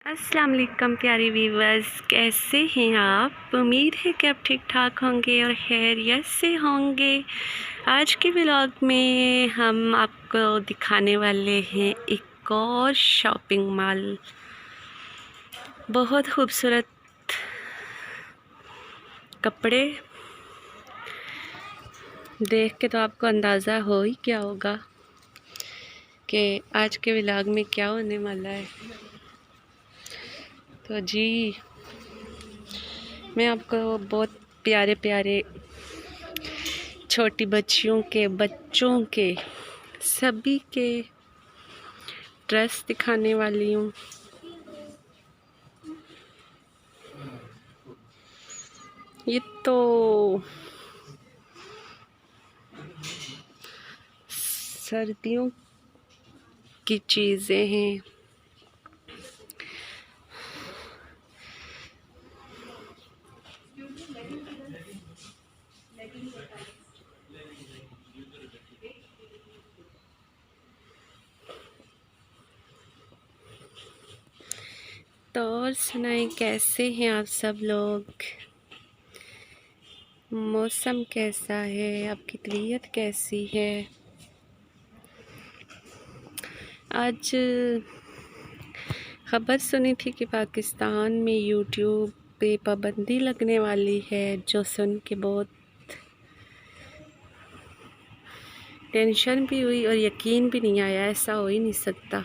अस्सलाम वालेकुम प्यारे व्यूवर्स, कैसे हैं आप। उम्मीद है कि आप ठीक ठाक होंगे और खैरियत से होंगे। आज के व्लॉग में हम आपको दिखाने वाले हैं एक और शॉपिंग मॉल। बहुत खूबसूरत कपड़े देख के तो आपको अंदाज़ा हो ही क्या होगा कि आज के व्लॉग में क्या होने वाला है। तो जी, मैं आपको बहुत प्यारे प्यारे छोटी बच्चियों के, बच्चों के, सभी के ड्रेस दिखाने वाली हूँ। ये तो सर्दियों की चीज़ें हैं। तो और सुनाएं, कैसे हैं आप सब लोग। मौसम कैसा है, आपकी तबीयत कैसी है। आज खबर सुनी थी कि पाकिस्तान में यूट्यूब पे पाबंदी लगने वाली है, जो सुन के बहुत टेंशन भी हुई और यकीन भी नहीं आया। ऐसा हो ही नहीं सकता।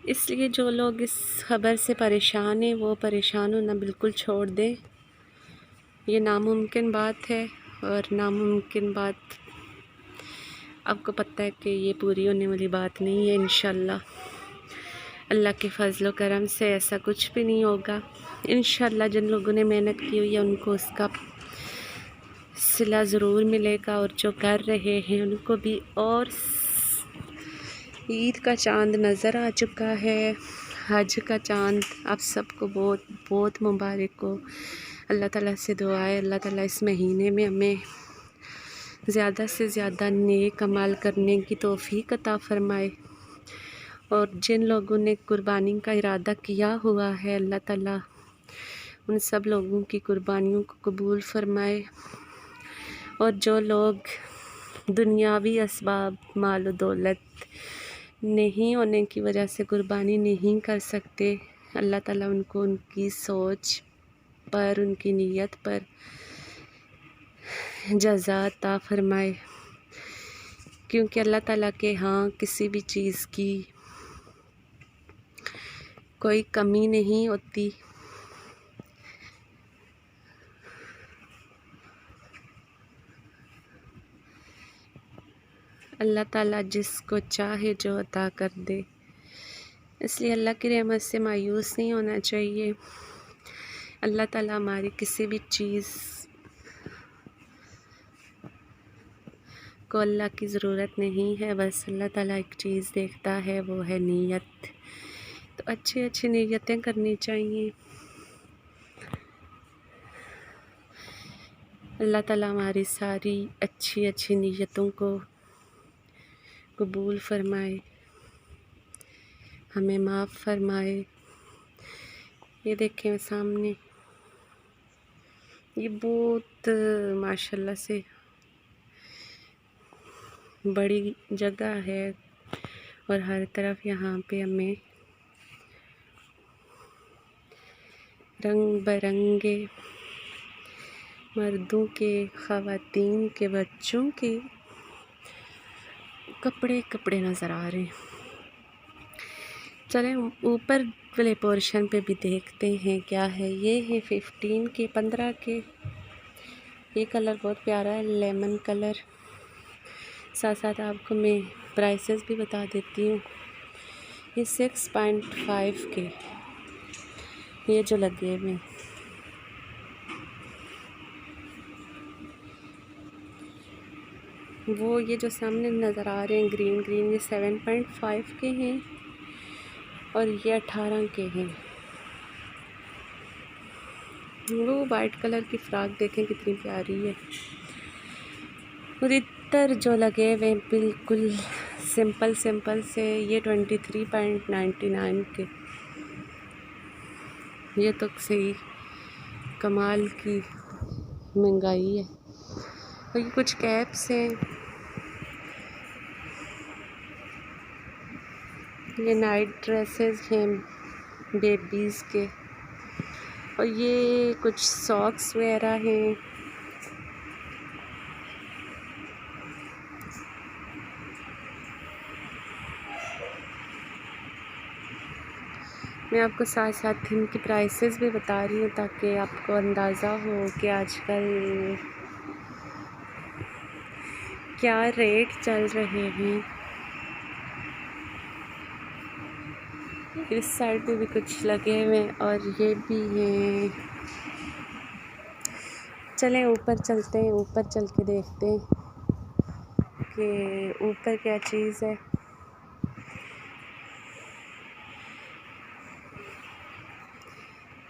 इसलिए जो लोग इस खबर से परेशान हैं वो परेशान होना बिल्कुल छोड़ दें। ये नामुमकिन बात है और नामुमकिन बात आपको पता है कि ये पूरी होने वाली बात नहीं है। इंशाल्लाह अल्लाह के फजल करम से ऐसा कुछ भी नहीं होगा। इंशाल्लाह जिन लोगों ने मेहनत की हुई है उनको उसका सिला ज़रूर मिलेगा, और जो कर रहे हैं उनको भी। और ईद का चांद नज़र आ चुका है, हज का चांद आप सबको बहुत बहुत मुबारक हो। अल्लाह ताला से दुआ है, अल्लाह ताला इस महीने में हमें ज़्यादा से ज़्यादा नेक अमाल करने की तौफीक अता फ़रमाए। और जिन लोगों ने कुर्बानी का इरादा किया हुआ है, अल्लाह ताला उन सब लोगों की कुर्बानियों को कबूल फ़रमाए। और जो लोग दुनियावी असबाब, माल दौलत नहीं होने की वजह से कुर्बानी नहीं कर सकते, अल्लाह ताला उनको उनकी सोच पर, उनकी नीयत पर जज़ा अता फ़रमाए। क्योंकि अल्लाह ताला के यहाँ किसी भी चीज़ की कोई कमी नहीं होती। अल्लाह ताला जिसको चाहे जो अता कर दे, इसलिए अल्लाह की रहमत से मायूस नहीं होना चाहिए। अल्लाह ताला हमारी किसी भी चीज़ को अल्लाह की ज़रूरत नहीं है, बस अल्लाह ताला एक चीज़ देखता है, वो है नीयत। तो अच्छी अच्छी नीयतें करनी चाहिए। अल्लाह ताला हमारी सारी अच्छी अच्छी नीयतों को कबूल फ़रमाए, हमें माफ़ फ़रमाए। ये देखें सामने, ये बहुत माशाल्लाह से बड़ी जगह है और हर तरफ यहाँ पे हमें रंग बिरंगे मर्दों के, ख़वातीन के, बच्चों के कपड़े नज़र आ रहे हैं। चलें ऊपर वाले पोर्शन पे भी देखते हैं क्या है। ये है 15 के, 15 के। ये कलर बहुत प्यारा है, लेमन कलर। साथ साथ आपको मैं प्राइसेस भी बता देती हूँ। ये 6.5 के ये जो लगे हुए, वो ये जो सामने नज़र आ रहे हैं ग्रीन ग्रीन, ये 7.5 के हैं और ये 18 के हैं। वो वाइट कलर की फ़्रॉक देखें कितनी प्यारी है। और इतर जो लगे हुए बिल्कुल सिंपल सिंपल से, ये 23.99 के। ये तो सही कमाल की महंगाई है। और ये कुछ कैप्स हैं, ये नाइट ड्रेसेस हैं बेबीज़ के, और ये कुछ सॉक्स वगैरह हैं। मैं आपको साथ साथ इनकी प्राइसेस भी बता रही हूँ ताकि आपको अंदाज़ा हो कि आजकल क्या रेट चल रहे हैं। इस साइड पे भी कुछ लगे हुए हैं और ये भी हैं। चलें ऊपर चलते हैं, ऊपर चल के देखते हैं कि ऊपर क्या चीज़ है।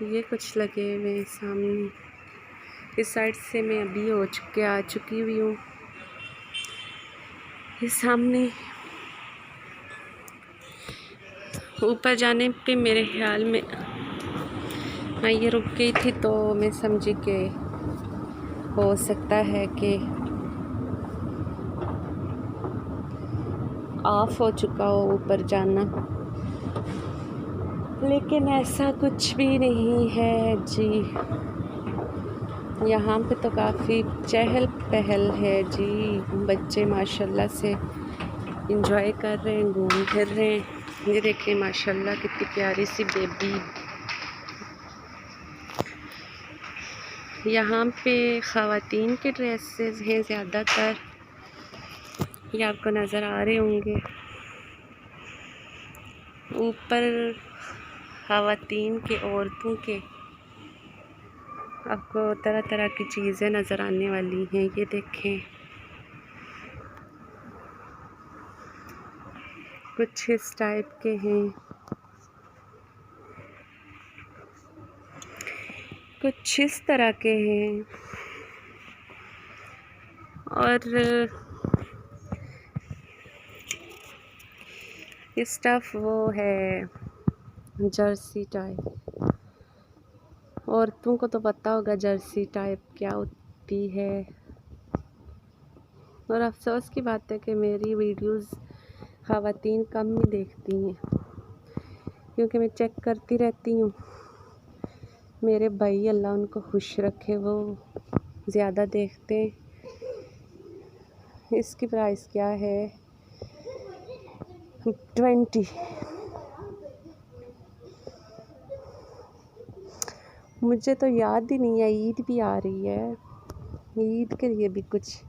ये कुछ लगे हुए हैं सामने। इस साइड से मैं अभी आ चुकी हुई हूँ। ये सामने ऊपर जाने पे मेरे ख्याल में मैं ये रुक गई थी तो मैं समझी कि हो सकता है कि ऑफ हो चुका हो ऊपर जाना, लेकिन ऐसा कुछ भी नहीं है जी। यहाँ पे तो काफ़ी चहल पहल है जी। बच्चे माशाल्लाह से इंजॉय कर रहे हैं, घूम फिर रहे हैं। ये देखें माशाल्लाह कितनी प्यारी सी बेबी। यहाँ पे ख़वातीन के ड्रेसेस हैं ज़्यादातर, ये आपको नज़र आ रहे होंगे। ऊपर ख़वातीन के, औरतों के आपको तरह तरह की चीज़ें नज़र आने वाली हैं। ये देखें कुछ इस टाइप के हैं, कुछ इस तरह के हैं, और ये स्टफ़ वो है जर्सी टाइप। औरतों को तो पता होगा जर्सी टाइप क्या होती है। और अफसोस की बात है कि मेरी वीडियोस ख़वातीन कम ही देखती हैं, क्योंकि मैं चेक करती रहती हूँ। मेरे भाई अल्लाह उनको खुश रखे, वो ज़्यादा देखते हैं। इसकी प्राइस क्या है? 20। मुझे तो याद ही नहीं है, ईद भी आ रही है, ईद के लिए भी कुछ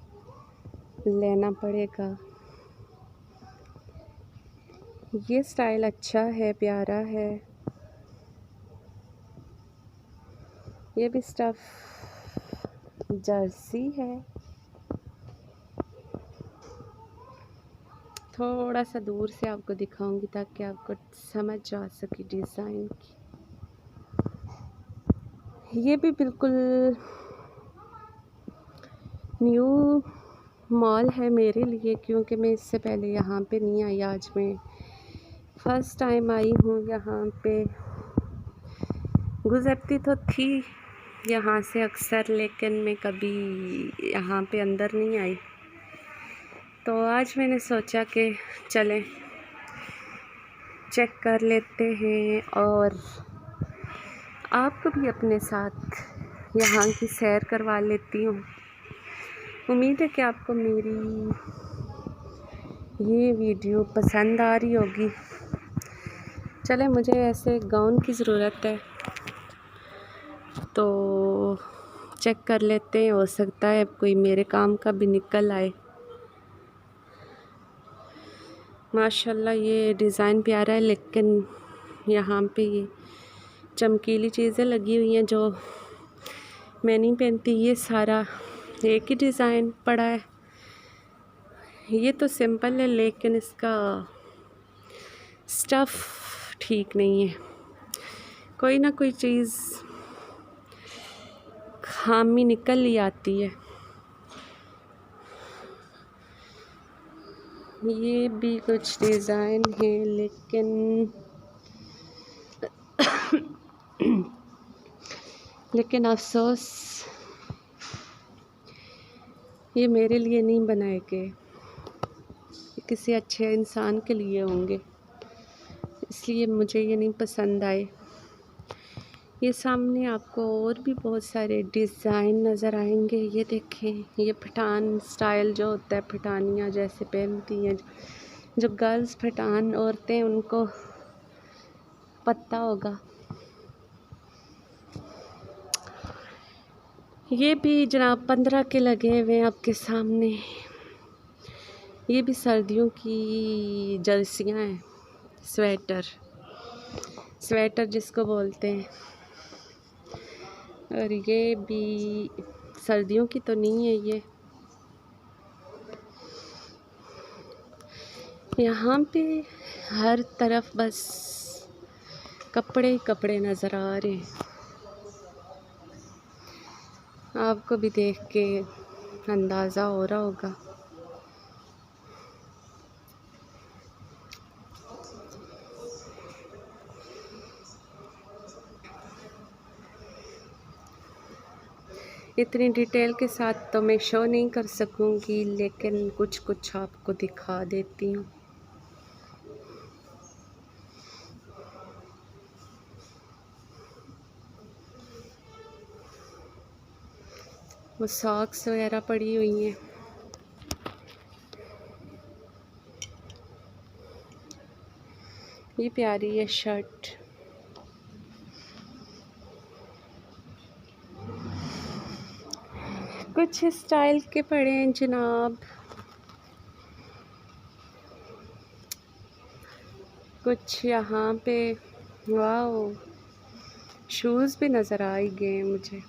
लेना पड़ेगा। ये स्टाइल अच्छा है, प्यारा है। ये भी स्टफ़ जर्सी है। थोड़ा सा दूर से आपको दिखाऊंगी ताकि आपको समझ आ सके डिज़ाइन की। ये भी बिल्कुल न्यू मॉल है मेरे लिए, क्योंकि मैं इससे पहले यहाँ पे नहीं आई। आज मैं फ़र्स्ट टाइम आई हूँ यहाँ पे। गुज़रती तो थी यहाँ से अक्सर, लेकिन मैं कभी यहाँ पे अंदर नहीं आई। तो आज मैंने सोचा कि चलें चेक कर लेते हैं और आपको भी अपने साथ यहाँ की सैर करवा लेती हूँ। उम्मीद है कि आपको मेरी ये वीडियो पसंद आ रही होगी। चले, मुझे ऐसे गाउन की ज़रूरत है तो चेक कर लेते हैं, हो सकता है कोई मेरे काम का भी निकल आए। माशाल्लाह ये डिज़ाइन प्यारा है, लेकिन यहाँ पे ये चमकीली चीज़ें लगी हुई हैं जो मैं नहीं पहनती। ये सारा एक ही डिज़ाइन पड़ा है। ये तो सिंपल है, लेकिन इसका स्टफ़ ठीक नहीं है। कोई ना कोई चीज़ खामी निकल ही आती है। ये भी कुछ डिज़ाइन है, लेकिन लेकिन अफसोस ये मेरे लिए नहीं बनाए गए, ये किसी अच्छे इंसान के लिए होंगे, इसलिए मुझे ये नहीं पसंद आए। ये सामने आपको और भी बहुत सारे डिज़ाइन नज़र आएंगे। ये देखें, ये पठान स्टाइल जो होता है, पठानियाँ जैसे पहनती हैं, जो गर्ल्स पठान औरतें, उनको पता होगा। ये भी जनाब 15 के लगे हुए हैं आपके सामने। ये भी सर्दियों की जर्सियाँ हैं, स्वेटर जिसको बोलते हैं। और ये भी सर्दियों की तो नहीं है। ये यहाँ पे हर तरफ बस कपड़े ही कपड़े नज़र आ रहे हैं। आपको भी देख के अंदाज़ा हो रहा होगा। इतनी डिटेल के साथ तो मैं शो नहीं कर सकूँगी, लेकिन कुछ कुछ आपको दिखा देती हूँ। वो सॉक्स वगैरह पड़ी हुई हैं। ये प्यारी है शर्ट। कुछ स्टाइल के पड़े हैं जनाब, कुछ यहाँ पे वाओ शूज़ भी नज़र आ ही गए मुझे।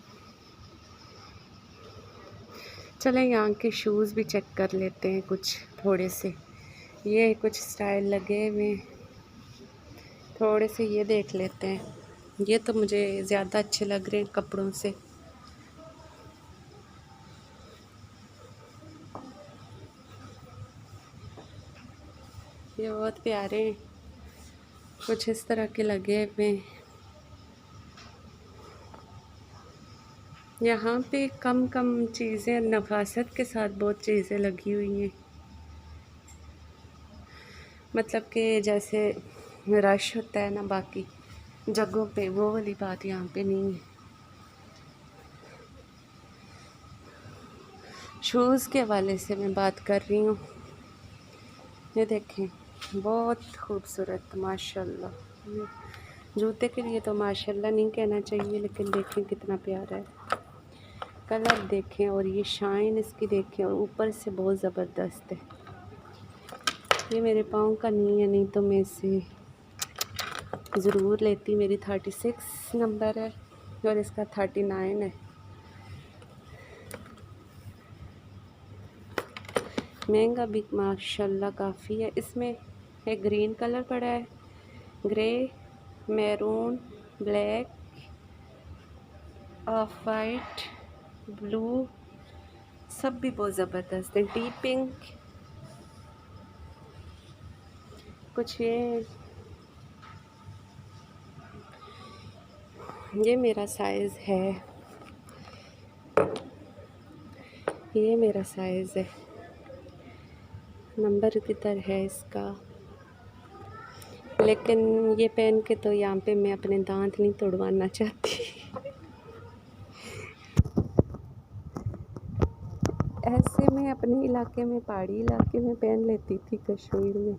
चलें यहाँ के शूज़ भी चेक कर लेते हैं कुछ थोड़े से। ये कुछ स्टाइल लगे हुए, थोड़े से ये देख लेते हैं। ये तो मुझे ज़्यादा अच्छे लग रहे हैं कपड़ों से। ये बहुत प्यारे हैं, कुछ इस तरह के लगे हुए। यहाँ पे कम कम चीज़ें, नफासत के साथ बहुत चीज़ें लगी हुई हैं। मतलब कि जैसे रश होता है ना बाकी जगहों पे, वो वाली बात यहाँ पे नहीं है। शूज़ के हवाले से मैं बात कर रही हूँ। ये देखें, बहुत खूबसूरत माशाल्लाह। जूते के लिए तो माशाल्लाह नहीं कहना चाहिए, लेकिन देखें कितना प्यारा है। कलर देखें और ये शाइन इसकी देखें, और ऊपर से बहुत ज़बरदस्त है। ये मेरे पाँव का नहीं है, नहीं तो मैं इसे ज़रूर लेती। मेरी 36 नंबर है और इसका 39 है। महंगा भी माशाल्लाह काफ़ी है। इसमें एक ग्रीन कलर पड़ा है, grey, maroon, black, of white, blue, सब भी बहुत ज़बरदस्त है। डी पिंक, कुछ ये मेरा साइज़ है, ये मेरा साइज़ है, नंबर किधर है इसका। लेकिन ये पहन के तो यहाँ पे मैं अपने दांत नहीं तोड़वाना चाहती। ऐसे मैं अपने इलाके में, पहाड़ी इलाके में पहन लेती थी कश्मीर में।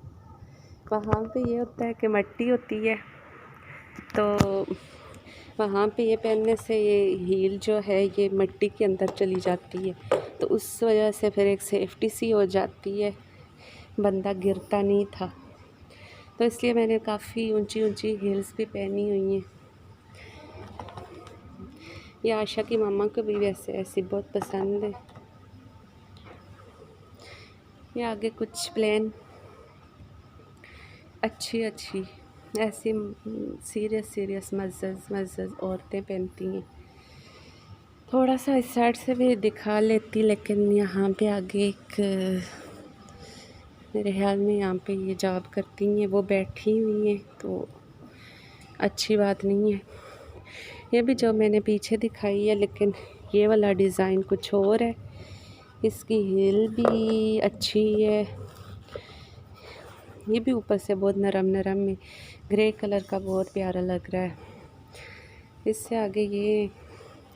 वहाँ पे ये होता है कि मिट्टी होती है, तो वहाँ पे ये पहनने से ये हील जो है ये मिट्टी के अंदर चली जाती है, तो उस वजह से फिर एक सेफ्टी सी हो जाती है, बंदा गिरता नहीं था। तो इसलिए मैंने काफ़ी ऊंची ऊंची हील्स भी पहनी हुई हैं। ये आशा की मामा को भी वैसे ऐसी बहुत पसंद है। ये आगे कुछ प्लेन अच्छी ऐसी सीरियस मज़्ज़ औरतें पहनती हैं। थोड़ा सा इस साइड से भी दिखा लेती, लेकिन यहाँ पे आगे एक, मेरे ख्याल में यहाँ पे ये जॉब करती हैं, वो बैठी हुई हैं, तो अच्छी बात नहीं है। ये भी जो मैंने पीछे दिखाई है, लेकिन ये वाला डिज़ाइन कुछ और है। इसकी हील भी अच्छी है। ये भी ऊपर से बहुत नरम नरम में ग्रे कलर का बहुत प्यारा लग रहा है। इससे आगे ये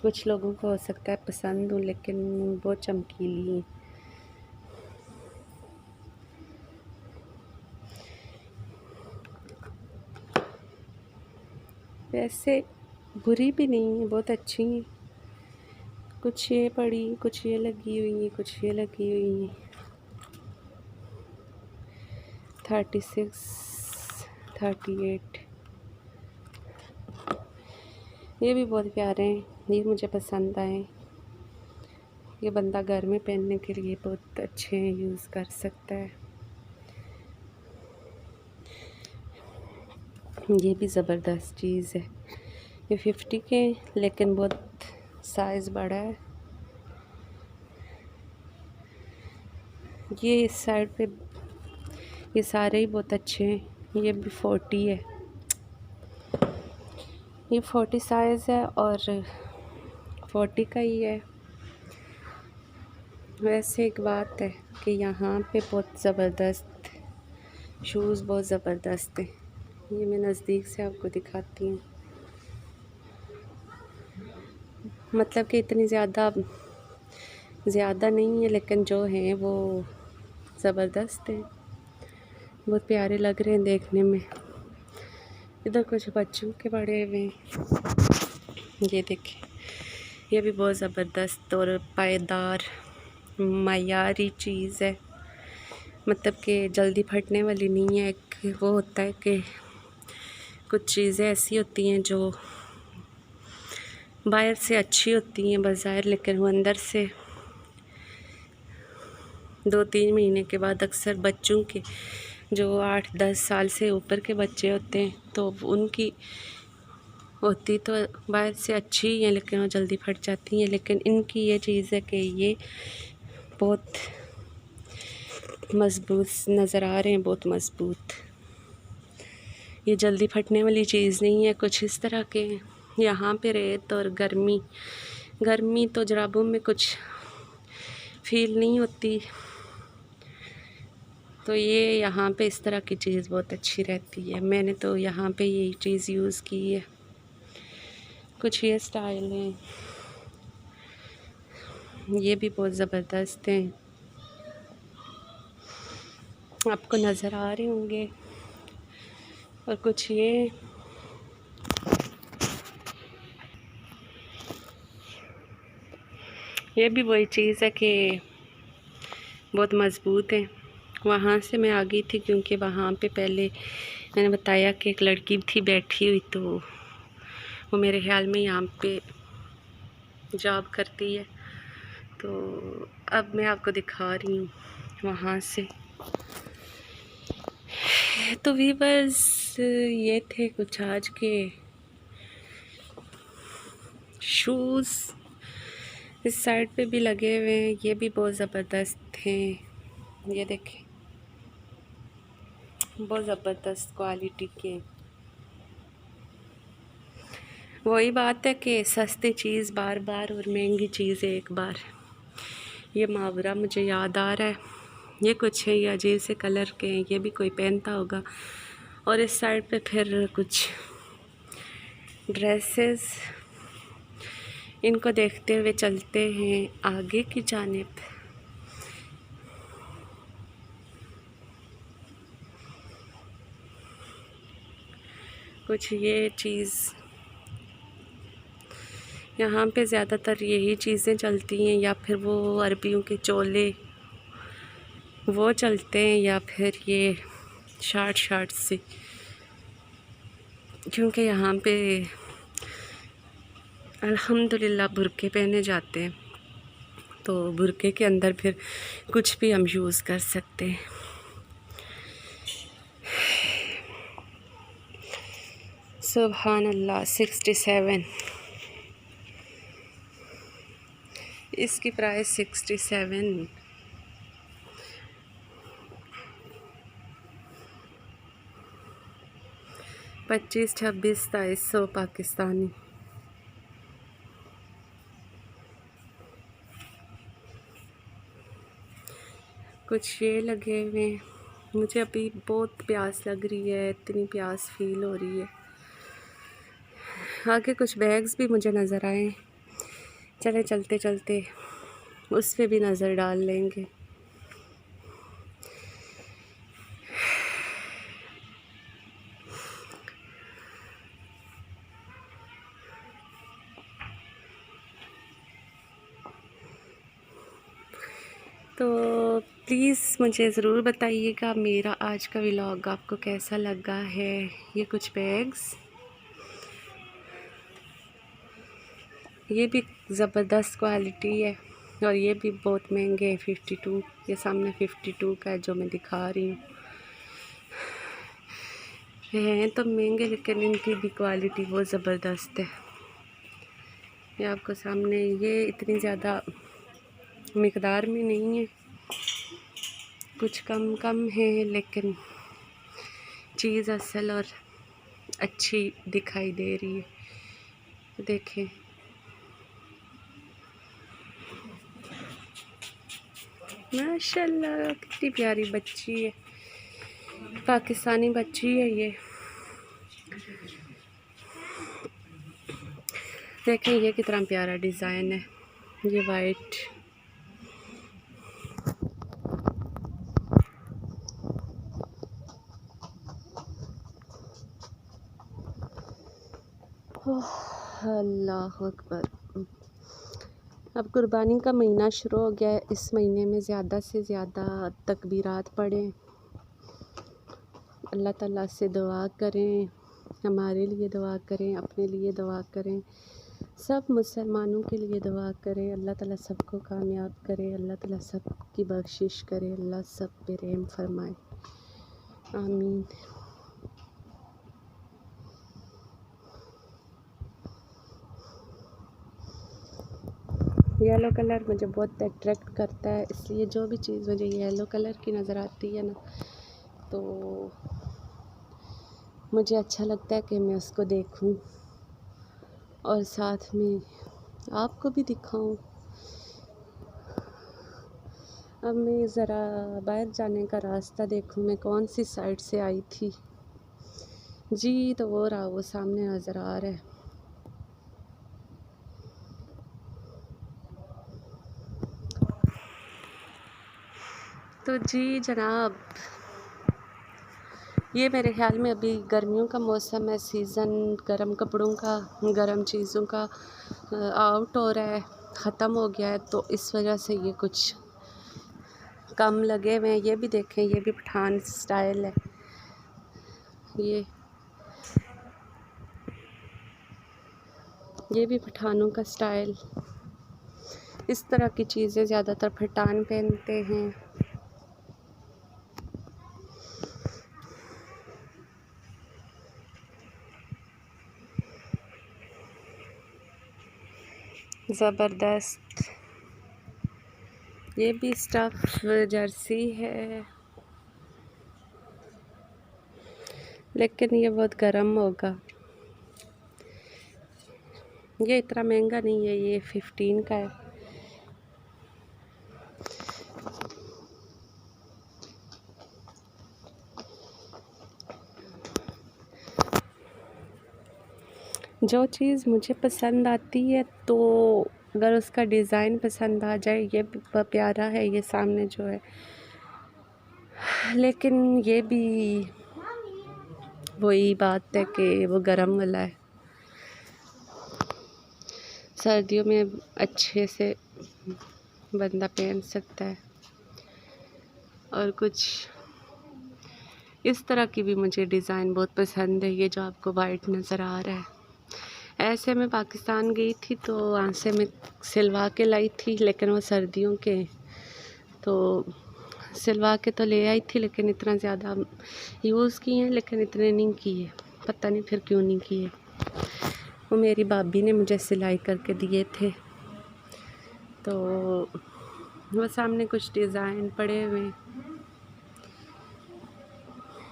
कुछ लोगों को हो सकता है पसंद हो, लेकिन बहुत चमकीली है। वैसे बुरी भी नहीं है, बहुत अच्छी है। कुछ ये पड़ी, कुछ ये लगी हुई है, कुछ ये लगी हुई है। 36, 38 ये भी बहुत प्यारे हैं। ये मुझे पसंद आए। ये बंदा घर में पहनने के लिए बहुत अच्छे हैं, यूज़ कर सकता है। ये भी ज़बरदस्त चीज़ है। ये 50 के, लेकिन बहुत साइज़ बड़ा है। ये इस साइड पे ये सारे ही बहुत अच्छे हैं। ये भी 40 है। ये 40 साइज़ है और 40 का ही है। वैसे एक बात है कि यहाँ पे बहुत ज़बरदस्त शूज़ बहुत ज़बरदस्त है। ये मैं नज़दीक से आपको दिखाती हूँ। मतलब कि इतनी ज़्यादा नहीं है, लेकिन जो है वो ज़बरदस्त है। बहुत प्यारे लग रहे हैं देखने में। इधर कुछ बच्चों के पड़े हुए हैं। ये देखें, ये भी बहुत ज़बरदस्त और पायदार मयारी चीज़ है। मतलब कि जल्दी फटने वाली नहीं है। एक वो होता है कि कुछ चीज़ें ऐसी होती हैं जो बाहर से अच्छी होती हैं बाज़ार, लेकिन वो अंदर से 2-3 महीने के बाद अक्सर बच्चों के जो 8-10 साल से ऊपर के बच्चे होते हैं, तो उनकी होती तो बाहर से अच्छी ही है, लेकिन वो जल्दी फट जाती हैं। लेकिन इनकी ये चीज़ है कि ये बहुत मज़बूत नज़र आ रहे हैं, बहुत मज़बूत। ये जल्दी फटने वाली चीज़ नहीं है। कुछ इस तरह के यहाँ पे रेत और गर्मी तो जुराबों में कुछ फील नहीं होती, तो ये यहाँ पे इस तरह की चीज़ बहुत अच्छी रहती है। मैंने तो यहाँ पे यही चीज़ यूज़ की है। कुछ ये स्टाइल है, ये भी बहुत ज़बरदस्त हैं, आपको नज़र आ रहे होंगे। और कुछ ये भी वही चीज़ है कि बहुत मज़बूत है। वहाँ से मैं आ गई थी क्योंकि वहाँ पे पहले मैंने बताया कि एक लड़की थी बैठी हुई, तो वो मेरे ख्याल में यहाँ पे जॉब करती है। तो अब मैं आपको दिखा रही हूँ वहाँ से। तो वीवर्स ये थे कुछ आज के शूज़। इस साइड पे भी लगे हुए हैं, ये भी बहुत ज़बरदस्त हैं। ये देखें, बहुत ज़बरदस्त क्वालिटी के। वही बात है कि सस्ती चीज़ बार बार और महंगी चीज़ एक बार। ये मुहावरा मुझे याद आ रहा है। ये कुछ है, ये अजीब से कलर के हैं, ये भी कोई पहनता होगा। और इस साइड पे फिर कुछ ड्रेसेस, इनको देखते हुए चलते हैं आगे की जानिब। कुछ ये चीज़ यहाँ पे ज़्यादातर यही चीज़ें चलती हैं, या फिर वो अरबियों के चोले वो चलते हैं, या फिर ये शार्ट से, क्योंकि यहाँ पे अल्हम्दुलिल्लाह बुर्के पहने जाते हैं, तो बुर्के के अंदर फिर कुछ भी हम यूज़ कर सकते हैं। सुभान अल्लाह। 67, इसकी प्राइस 67। $25, $26, $27 पाकिस्तानी। कुछ ये लगे हुए हैं। मुझे अभी बहुत प्यास लग रही है, इतनी प्यास फील हो रही है। आगे कुछ बैग्स भी मुझे नज़र आए, चले चलते चलते उस पे भी नज़र डाल लेंगे। तो प्लीज़ मुझे ज़रूर बताइएगा मेरा आज का व्लॉग आपको कैसा लगा है। ये कुछ बैग्स, ये भी ज़बरदस्त क्वालिटी है और ये भी बहुत महंगे हैं। 52, ये सामने 52 का है जो मैं दिखा रही हूँ। हैं तो महंगे लेकिन इनकी भी क्वालिटी बहुत ज़बरदस्त है। ये आपको सामने, ये इतनी ज़्यादा मिकदार में नहीं है, कुछ कम कम है, लेकिन चीज़ असल और अच्छी दिखाई दे रही है। देखें, माशाल्लाह कितनी प्यारी बच्ची है, पाकिस्तानी बच्ची है ये। देखें ये कितना प्यारा डिज़ाइन है, ये वाइट। अल्लाह अकबर। अब कुर्बानी का महीना शुरू हो गया है। इस महीने में ज़्यादा से ज़्यादा तकबीरात पढ़ें, अल्लाह ताला से दुआ करें, हमारे लिए दुआ करें, अपने लिए दुआ करें, सब मुसलमानों के लिए दुआ करें। अल्लाह ताला सबको कामयाब करे, अल्लाह ताला सबकी बख्शिश करे, अल्लाह सब पे रहम फरमाए, आमीन। येलो कलर मुझे बहुत अट्रैक्ट करता है, इसलिए जो भी चीज़ मुझे येलो कलर की नज़र आती है ना, तो मुझे अच्छा लगता है कि मैं उसको देखूं और साथ में आपको भी दिखाऊं। अब मैं ज़रा बाहर जाने का रास्ता देखूं, मैं कौन सी साइड से आई थी। जी तो वो रहा, वो सामने नज़र आ रहा है। तो जी जनाब, ये मेरे ख़्याल में अभी गर्मियों का मौसम है, सीज़न गर्म कपड़ों का, गर्म चीज़ों का आउट हो रहा है, ख़त्म हो गया है, तो इस वजह से ये कुछ कम लगे हुए हैं। ये भी देखें, ये भी पठान स्टाइल है। ये भी पठानों का स्टाइल। इस तरह की चीज़ें ज़्यादातर पठान पहनते हैं। ज़बरदस्त। ये भी स्टफ जर्सी है, लेकिन ये बहुत गर्म होगा। ये इतना महंगा नहीं है, ये 15 का है। जो चीज़ मुझे पसंद आती है, तो अगर उसका डिज़ाइन पसंद आ जाए, ये भी प्यारा है ये सामने जो है, लेकिन ये भी वही बात है कि वो गरम वाला है। सर्दियों में अच्छे से बंदा पहन सकता है। और कुछ इस तरह की भी मुझे डिज़ाइन बहुत पसंद है, ये जो आपको वाइट नज़र आ रहा है। ऐसे मैं पाकिस्तान गई थी तो वहाँ से मैं सिलवा के लाई थी, लेकिन वो सर्दियों के, तो सिलवा के तो ले आई थी, लेकिन इतना ज़्यादा यूज़ किए हैं, लेकिन इतने नहीं किए, पता नहीं फिर क्यों नहीं किए। वो मेरी भाभी ने मुझे सिलाई करके दिए थे। तो वो सामने कुछ डिज़ाइन पड़े हुए।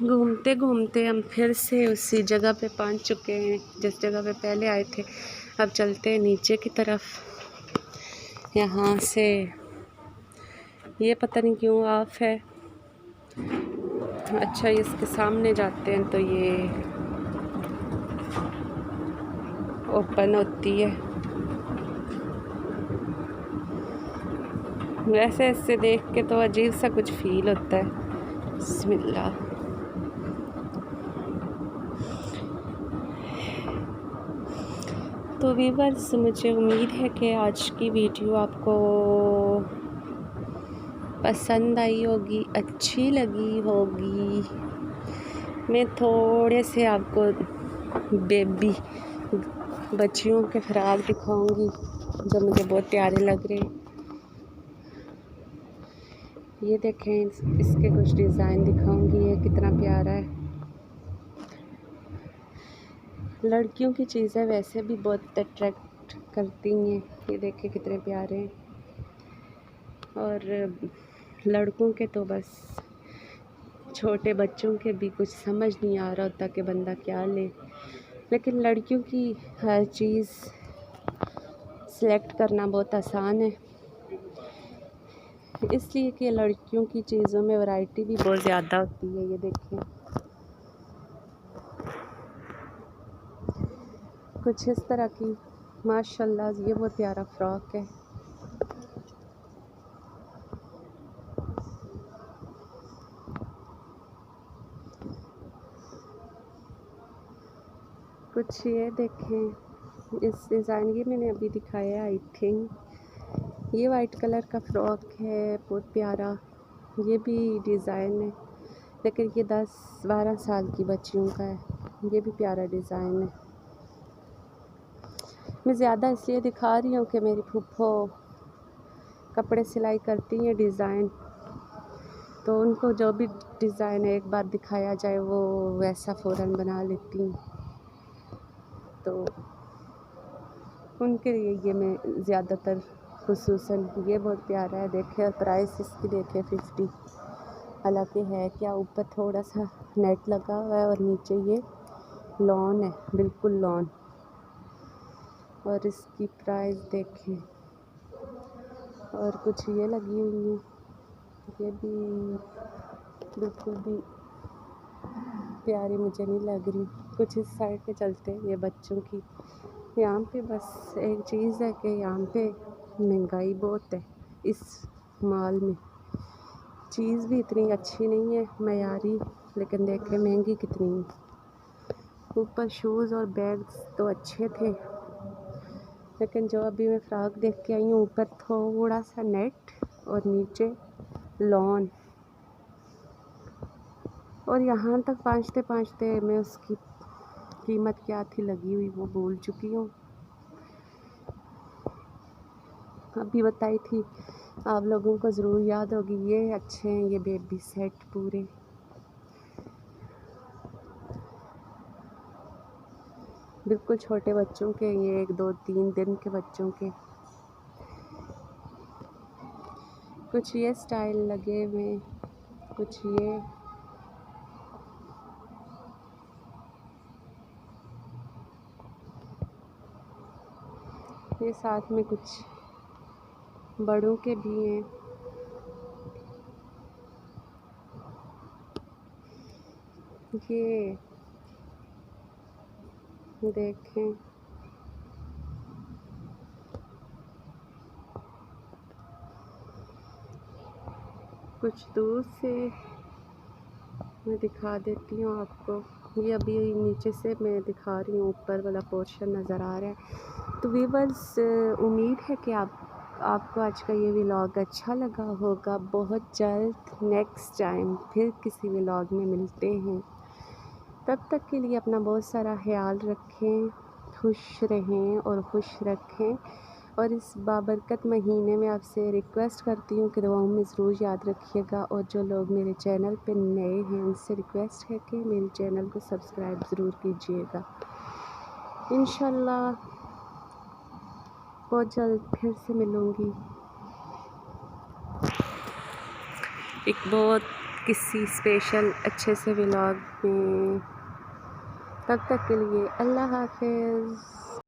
घूमते घूमते हम फिर से उसी जगह पे पहुंच चुके हैं जिस जगह पे पहले आए थे। अब चलते हैं नीचे की तरफ। यहाँ से ये पता नहीं क्यों ऑफ है। अच्छा, इसके सामने जाते हैं तो ये ओपन होती है। वैसे इससे देख के तो अजीब सा कुछ फील होता है। बिस्मिल्लाह। तो व्यूअर्स, मुझे उम्मीद है कि आज की वीडियो आपको पसंद आई होगी, अच्छी लगी होगी। मैं थोड़े से आपको बेबी बच्चियों के फ्राक दिखाऊंगी जो मुझे बहुत प्यारे लग रहे हैं। ये देखें, इसके कुछ डिज़ाइन दिखाऊंगी। ये कितना प्यारा है। लड़कियों की चीज़ें वैसे भी बहुत अट्रैक्ट करती हैं। ये देखें कितने प्यारे हैं। और लड़कों के तो बस, छोटे बच्चों के भी कुछ समझ नहीं आ रहा होता कि बंदा क्या ले। लेकिन लड़कियों की हर चीज़ सेलेक्ट करना बहुत आसान है, इसलिए कि लड़कियों की चीज़ों में वैरायटी भी बहुत ज़्यादा होती है। ये देखिए, कुछ इस तरह की माशाल्लाह, ये बहुत प्यारा फ्रॉक है। कुछ ये देखें, इस डिज़ाइन ये मैंने अभी दिखाया आई थिंक। ये वाइट कलर का फ्रॉक है, बहुत प्यारा। ये भी डिज़ाइन है, लेकिन ये 10-12 साल की बच्चियों का है। ये भी प्यारा डिज़ाइन है। मैं ज़्यादा इसलिए दिखा रही हूँ कि मेरी फूफो कपड़े सिलाई करती हैं डिज़ाइन, तो उनको जो भी डिज़ाइन एक बार दिखाया जाए वो वैसा फ़ौरन बना लेती हैं। तो उनके लिए ये मैं ज़्यादातर खुसूसन, ये बहुत प्यारा है। देखे, और प्राइस इसकी देखे 50। हालांकि है क्या, ऊपर थोड़ा सा नेट लगा हुआ है और नीचे ये लॉन है, बिल्कुल लॉन। और इसकी प्राइस देखें। और कुछ ये लगी हुई है, ये भी बिल्कुल भी प्यारी मुझे नहीं लग रही। कुछ इस साइड पे चलते हैं, ये बच्चों की। यहाँ पे बस एक चीज़ है कि यहाँ पे महंगाई बहुत है। इस मॉल में चीज़ भी इतनी अच्छी नहीं है, मयारी, लेकिन देखें महंगी कितनी है। ऊपर शूज़ और बैग्स तो अच्छे थे, लेकिन जो अभी मैं फ़्रॉक देख के आई हूँ, ऊपर थोड़ा सा नेट और नीचे लॉन। और यहाँ तक पहुँचते मैं उसकी कीमत क्या थी लगी हुई वो भूल चुकी हूँ। अभी बताई थी, आप लोगों को ज़रूर याद होगी। ये अच्छे हैं, ये बेबी सेट पूरे। बिल्कुल छोटे बच्चों के, ये 1-2-3 दिन के बच्चों के। कुछ ये स्टाइल लगे हुए, कुछ ये साथ में कुछ बड़ों के भी हैं। ये देखें, कुछ दूर से मैं दिखा देती हूँ आपको। ये अभी नीचे से मैं दिखा रही हूँ, ऊपर वाला पोर्शन नज़र आ रहा है। तो व्यूअर्स, उम्मीद है कि आपको आज का ये व्लॉग अच्छा लगा होगा। बहुत जल्द नेक्स्ट टाइम फिर किसी व्लॉग में मिलते हैं। तब तक के लिए अपना बहुत सारा ख्याल रखें, खुश रहें और खुश रखें। और इस बाबरकत महीने में आपसे रिक्वेस्ट करती हूँ कि दुआओं में ज़रूर याद रखिएगा। और जो लोग मेरे चैनल पे नए हैं, उनसे रिक्वेस्ट है कि मेरे चैनल को सब्सक्राइब ज़रूर कीजिएगा। इंशाल्लाह बहुत जल्द फिर से मिलूँगी एक बहुत किसी स्पेशल अच्छे से व्लॉग में। तब तक के लिए अल्लाह हाफ़िज़।